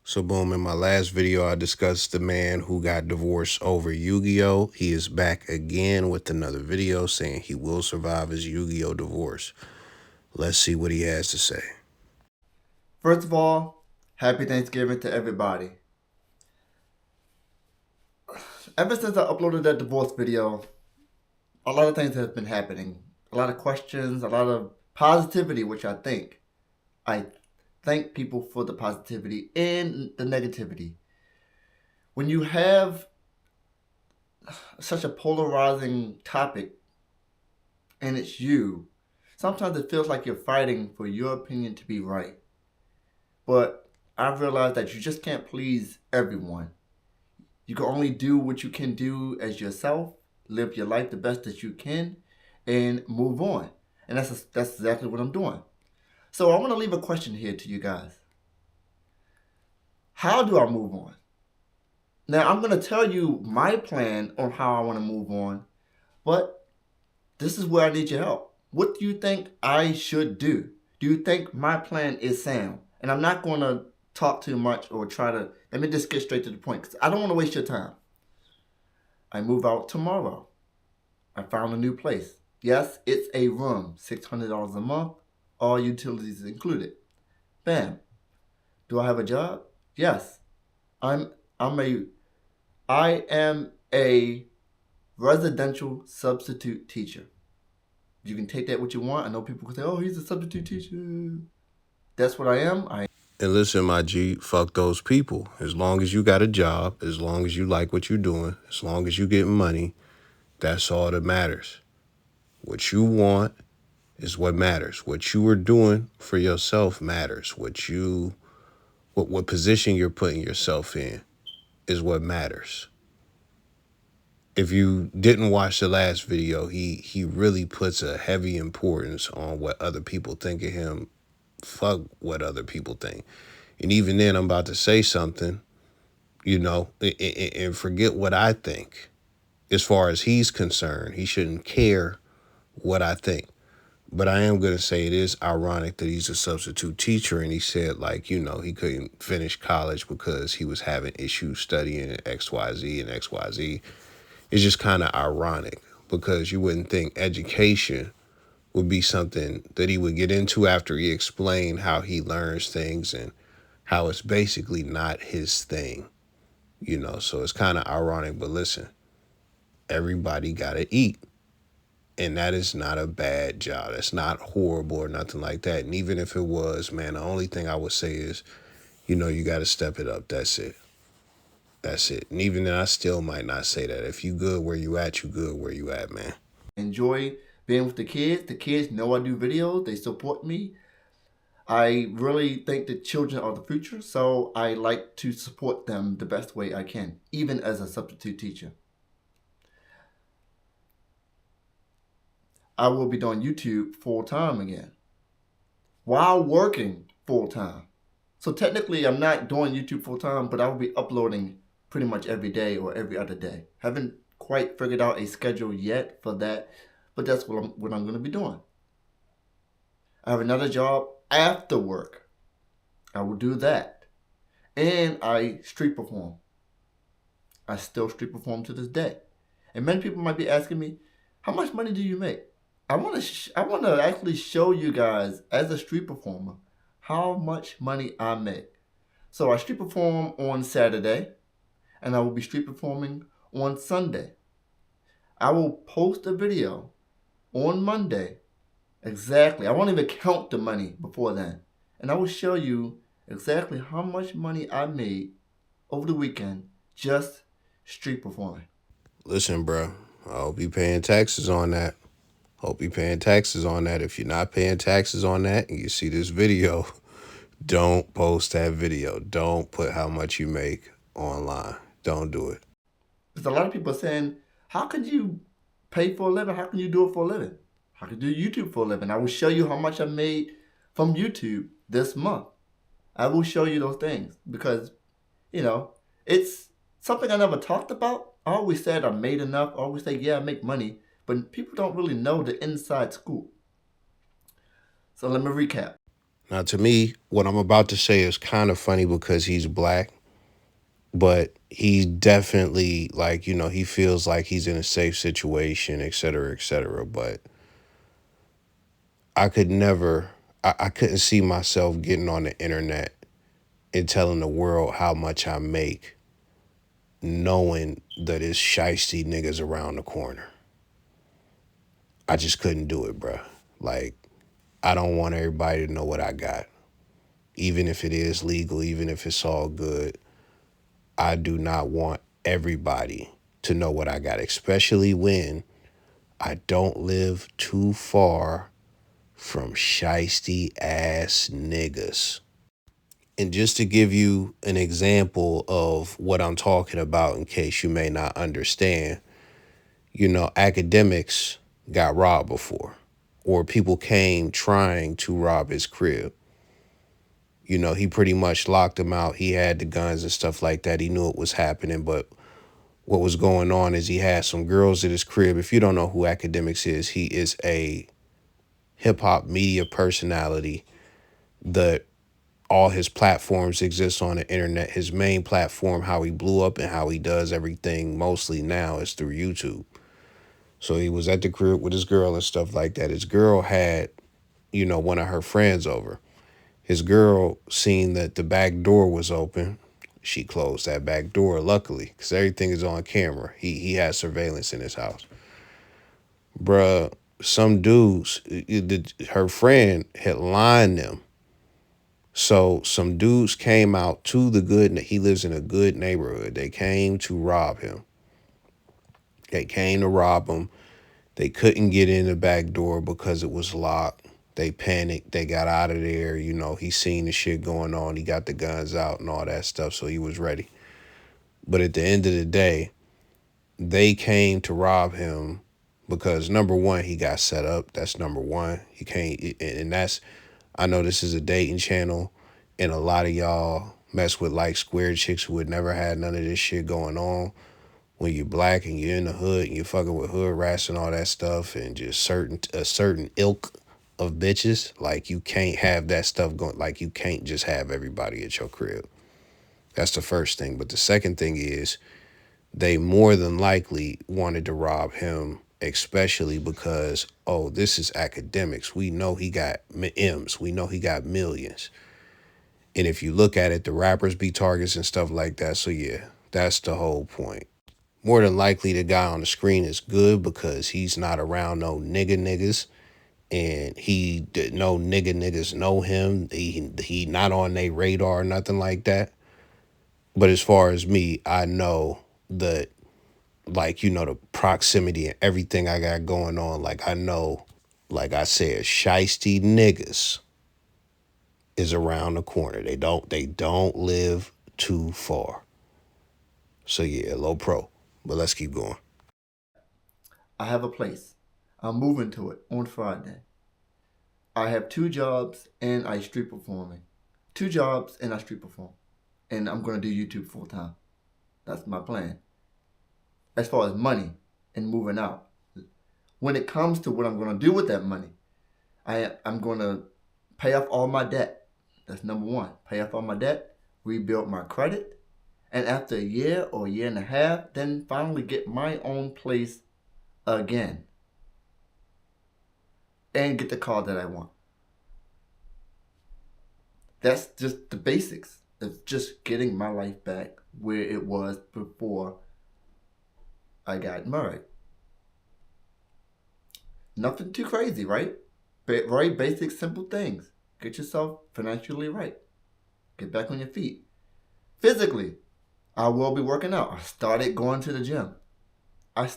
So boom, in my last video, I discussed the man who got divorced over Yu-Gi-Oh! He is back again with another video saying he will survive his Yu-Gi-Oh! Divorce. Let's see what he has to say. First of all, happy Thanksgiving to everybody. Ever since I uploaded that divorce video, a lot of things have been happening. A lot of questions, a lot of positivity, which I think. I thank people for the positivity and the negativity. When you have such a polarizing topic and it's you, sometimes it feels like you're fighting for your opinion to be right. But I've realized that you just can't please everyone. You can only do what you can do as yourself, live your life the best that you can, and move on. And that's exactly what I'm doing. So I want to leave a question here to you guys. How do I move on? Now, I'm going to tell you my plan on how I want to move on, but this is where I need your help. What do you think I should do? Do you think my plan is sound? And I'm not going to talk too much or let me just get straight to the point because I don't want to waste your time. I move out tomorrow. I found a new place. Yes, it's a room, $600 a month, all utilities included. Bam. Do I have a job? Yes. I am a residential substitute teacher. You can take that what you want. I know people can say, "Oh, he's a substitute teacher." That's what I am. And listen, my G, fuck those people. As long as you got a job, as long as you like what you're doing, as long as you getting money, that's all that matters. What you want is what matters. What you are doing for yourself matters. What position you're putting yourself in is what matters. If you didn't watch the last video, he really puts a heavy importance on what other people think of him. Fuck what other people think. And even then, I'm about to say something, and forget what I think. As far as he's concerned, he shouldn't care what I think. But I am going to say it is ironic that he's a substitute teacher and he said, he couldn't finish college because he was having issues studying XYZ and XYZ. It's just kind of ironic because you wouldn't think education would be something that he would get into after he explained how he learns things and how it's basically not his thing, so it's kind of ironic. But listen, everybody got to eat. And that is not a bad job. That's not horrible or nothing like that. And even if it was, man, the only thing I would say is, you got to step it up. That's it. That's it. And even then, I still might not say that. If you good where you at, you good where you at, man. Enjoy being with the kids. The kids know I do videos. They support me. I really think that children are the future, so I like to support them the best way I can, even as a substitute teacher. I will be doing YouTube full-time again while working full-time. So technically, I'm not doing YouTube full-time, but I will be uploading pretty much every day or every other day. Haven't quite figured out a schedule yet for that, but that's what I'm going to be doing. I have another job after work. I will do that. And I street perform. I still street perform to this day. And many people might be asking me, how much money do you make? I want to actually show you guys as a street performer how much money I make. So I street perform on Saturday and I will be street performing on Sunday. I will post a video on Monday. Exactly. I won't even count the money before then. And I will show you exactly how much money I made over the weekend just street performing. Listen, bro, I hope you paying taxes on that. Hope you paying taxes on that. If you're not paying taxes on that and you see this video, don't post that video. Don't put how much you make online. Don't do it. Because a lot of people are saying, how can you pay for a living? How can you do it for a living? How can you do YouTube for a living? I will show you how much I made from YouTube this month. I will show you those things because, it's something I never talked about. I always said I made enough. I always say, yeah, I make money. But people don't really know the inside scoop. So let me recap. Now, to me, what I'm about to say is kind of funny because he's black, but he definitely, like, he feels like he's in a safe situation, et cetera, et cetera. But I could never, I couldn't see myself getting on the internet and telling the world how much I make, knowing that it's shiesty niggas around the corner. I just couldn't do it, bruh. Like, I don't want everybody to know what I got. Even if it is legal, even if it's all good, I do not want everybody to know what I got, especially when I don't live too far from shiesty ass niggas. And just to give you an example of what I'm talking about, in case you may not understand, academics got robbed before, or people came trying to rob his crib. He pretty much locked them out. He had the guns and stuff like that. He knew it was happening, but what was going on is he had some girls at his crib. If you don't know who Academics is, he is a hip hop media personality that all his platforms exist on the internet. His main platform, how he blew up and how he does everything mostly now, is through YouTube. So he was at the crib with his girl and stuff like that. His girl had, one of her friends over. His girl seen that the back door was open. She closed that back door, luckily, because everything is on camera. He has surveillance in his house. Bruh, some dudes, her friend had lined them. So some dudes came out to the good, he lives in a good neighborhood. They came to rob him. They came to rob him. They couldn't get in the back door because it was locked. They panicked. They got out of there. He seen the shit going on. He got the guns out and all that stuff, so he was ready. But at the end of the day, they came to rob him because number one, he got set up. That's number one. He can't, and that's, I know this is a dating channel, and a lot of y'all mess with like square chicks who had never had none of this shit going on. When you're black and you're in the hood and you're fucking with hood rats and all that stuff, and just a certain ilk of bitches, like you can't have that stuff going. Like you can't just have everybody at your crib. That's the first thing. But the second thing is they more than likely wanted to rob him, especially because, oh, this is Academics. We know he got M's. We know he got millions. And if you look at it, the rappers be targets and stuff like that. So yeah, that's the whole point. More than likely, the guy on the screen is good because he's not around no niggas, and no niggas know him. He not on their radar or nothing like that. But as far as me, I know that, like, the proximity and everything I got going on. Like, I know, like I said, shiesty niggas is around the corner. They don't live too far. So yeah, low pro. But let's keep going. I have a place. I'm moving to it on Friday. I have two jobs and I street performing. Two jobs and I street perform. And I'm going to do YouTube full time. That's my plan. As far as money and moving out. When it comes to what I'm going to do with that money, I'm going to pay off all my debt. That's number one. Pay off all my debt, rebuild my credit, and after a year or a year and a half, then finally get my own place again. And get the car that I want. That's just the basics of just getting my life back where it was before I got married. Nothing too crazy, right? Very basic, simple things. Get yourself financially right. Get back on your feet. Physically, I will be working out. I started going to the gym. I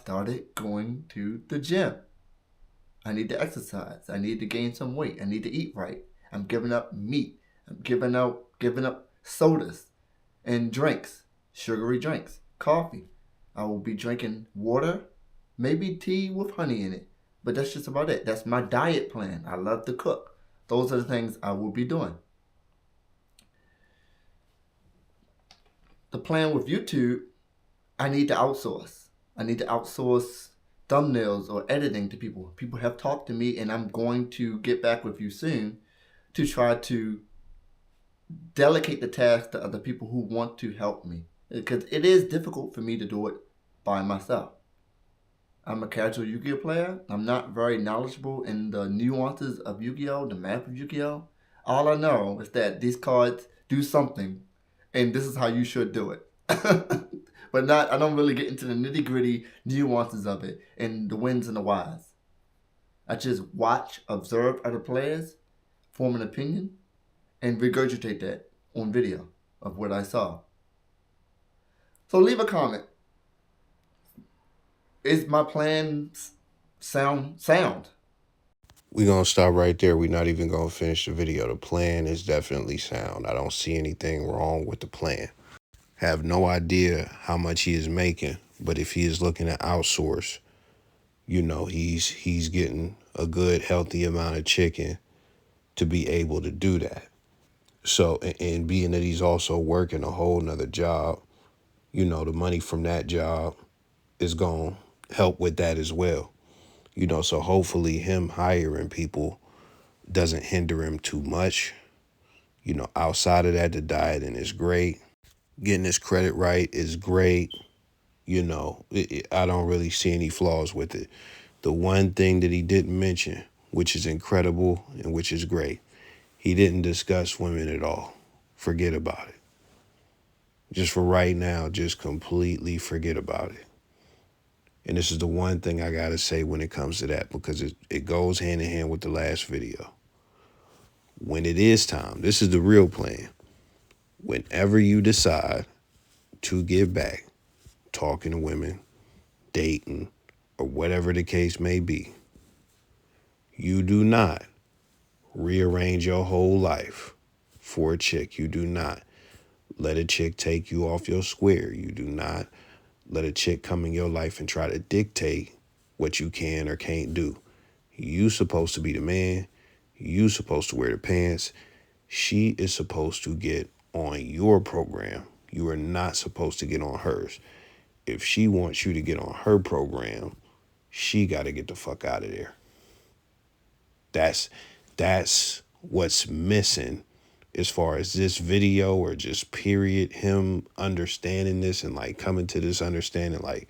need to exercise. I need to gain some weight. I need to eat right. I'm giving up meat. I'm giving up sodas and drinks, sugary drinks, coffee. I will be drinking water, maybe tea with honey in it. But that's just about it. That's my diet plan. I love to cook. Those are the things I will be doing. The plan with YouTube, I need to outsource. I need to outsource thumbnails or editing to people. People have talked to me, and I'm going to get back with you soon to try to delegate the task to other people who want to help me. Because it is difficult for me to do it by myself. I'm a casual Yu-Gi-Oh player. I'm not very knowledgeable in the nuances of Yu-Gi-Oh, the map of Yu-Gi-Oh. All I know is that these cards do something, and this is how you should do it. But not, I don't really get into the nitty-gritty nuances of it and the wins and the whys. I just watch, observe other players, form an opinion, and regurgitate that on video of what I saw. So leave a comment. Is my plan sound? We're going to stop right there. We're not even going to finish the video. The plan is definitely sound. I don't see anything wrong with the plan. Have no idea how much he is making, but if he is looking to outsource, he's getting a good, healthy amount of chicken to be able to do that. So, and being that he's also working a whole nother job, the money from that job is going to help with that as well. So hopefully him hiring people doesn't hinder him too much. Outside of that, the dieting is great. Getting his credit right is great. I don't really see any flaws with it. The one thing that he didn't mention, which is incredible and which is great, he didn't discuss women at all. Forget about it. Just for right now, just completely forget about it. And this is the one thing I got to say when it comes to that, because it goes hand in hand with the last video. When it is time, this is the real plan. Whenever you decide to give back, talking to women, dating, or whatever the case may be, you do not rearrange your whole life for a chick. You do not let a chick take you off your square. You do not let a chick come in your life and try to dictate what you can or can't do. You supposed to be the man. You supposed to wear the pants. She is supposed to get on your program. You are not supposed to get on hers. If she wants you to get on her program, she got to get the fuck out of there. That's what's missing as far as this video, or just period, him understanding this and like coming to this understanding. Like,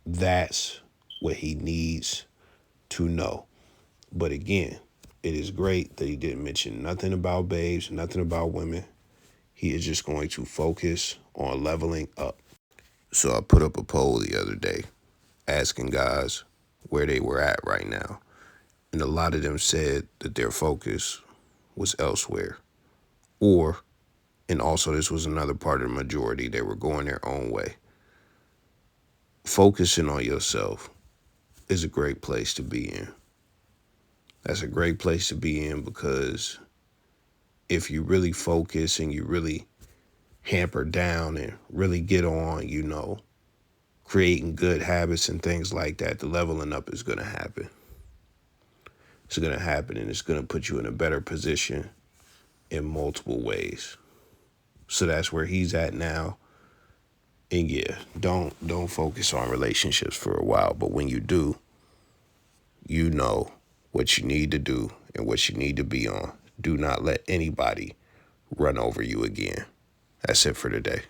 that's what he needs to know. But again, it is great that he didn't mention nothing about babes, nothing about women. He is just going to focus on leveling up. So I put up a poll the other day asking guys where they were at right now. And a lot of them said that their focus was elsewhere. And also this was another part of the majority, they were going their own way. Focusing on yourself is a great place to be in. That's a great place to be in, because if you really focus and you really hamper down and really get on, creating good habits and things like that, the leveling up is going to happen. It's going to happen, and it's going to put you in a better position in multiple ways. So that's where he's at now. And yeah, don't focus on relationships for a while, but when you do, you know what you need to do and what you need to be on. Do not let anybody run over you again. That's it for today.